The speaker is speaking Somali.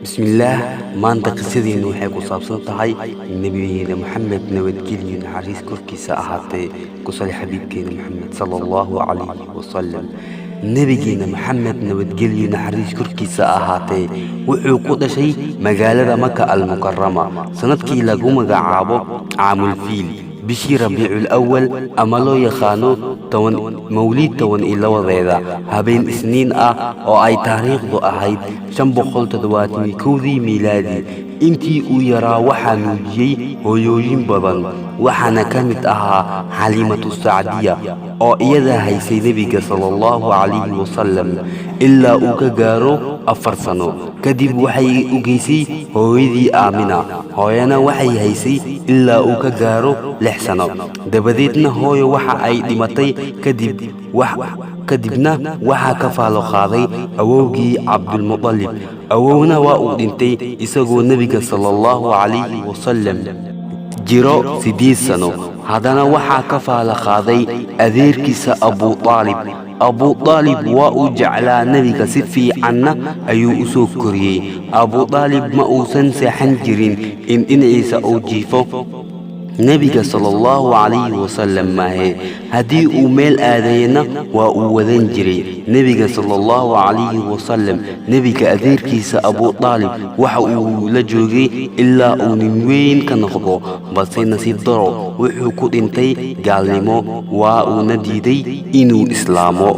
بسم الله ما أنت قصدي إنه حيكون صابسنت هاي النبي محمد نودكيل حريس كركي ساعات قصلي حبيبك محمد صلى الله عليه وسلم نبينا محمد نودكيل حريس كركي ساعات وعقود شيء مقالة مكة المكرمة سندكي لقوم عابو عام الفيل بشي ربيع الأول أملو يخانو موليد تون إلا وضيدا هبين سنين أو أي تاريخ ذو أهيد شنبخل تدواتني كوذي ميلادي intii uu yaraa waxaa nuujiyey hooyooyin badan waxaana ka mid ahaa xaliimatu sacdiya oo iyada haysay nebiga sallallahu calayhi wasallam ilaa uu ka gaaro 4 sano kadib waxay u geysay hooyadii aamina hooyana waxay haysay ilaa uu ka gaaro 6 sano dabadeedna hooyo waxa ay dhimatay kadibna waxaa ka faalo qaaday awowgii cabdulmutalib awowna waa uu dhintay isagoo nebiga sallallahu calayhi wasallam jiro 8 sano haddana waxaa ka faalo qaaday adeerkiisa abu طالب waa uu jeclaa nebiga si fiicanna ayuu u soo koriyey abu طالب ma uusan seexan jirin in dhinaciisa uu jiifo نبي صلى الله عليه وسلم ماهي هدي وميل آذينا وودنجري نبي صلى الله عليه وسلم نبي كأذير كيس أبو طالب وحو لجوغي إلا أونين كنخضو بس نسيب ضرو وحو كود انتي قال نمو ونديدي إنو إسلامو